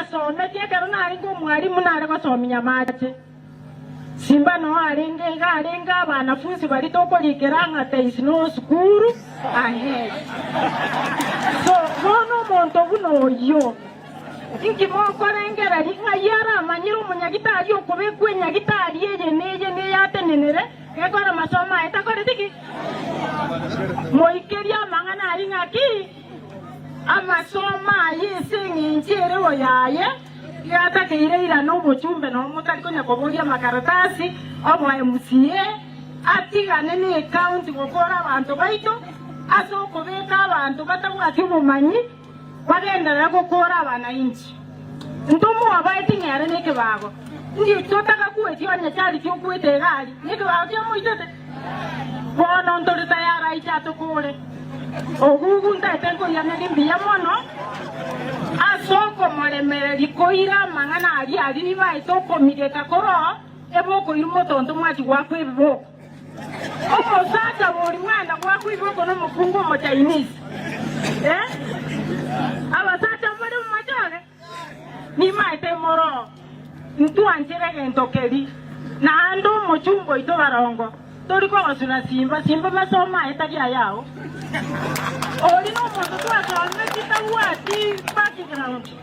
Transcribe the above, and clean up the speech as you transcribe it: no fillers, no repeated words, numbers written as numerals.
asome tiekero nari ngo mwalimu nari gosomia mate Simba no arenga wanafunzi walitokolikera ngate is no school ahead. So no monto buno yo ingi moko rengera linga yara manyiru munyagitari okobe kwenya gitari ye ne yatenenere ekora masoma etakore tiki moikeria mangana linga ki amasoma yesengi nchere oyaye yata keira no muchumbe no mutari konya koboria makaratasi obo MCA atigane ne account gukora abantu baito asoko beta abantu batabwati mumanyi bagenda gukora abana inchi ntumu abaiti nyare neke bago ndi totaka kuetio nya chali cyo kuete gali neke bago cyo muitete bono ndori tayara ichato kule ogugu ndatengo yana limbiya mono asoko moremere likoira mangana ali ni baito mireka koro eboko irumo tonto mwati gwako eboko omo sasa boli mwana gwako iboko no mufungo mo Chinese abasata mbere mumajore ni maite moro ntu anjere gentokeri na ando mochumbo ito barongo tori ko basuna simba masoma etagia yao oli no moto tu asome kitabuati background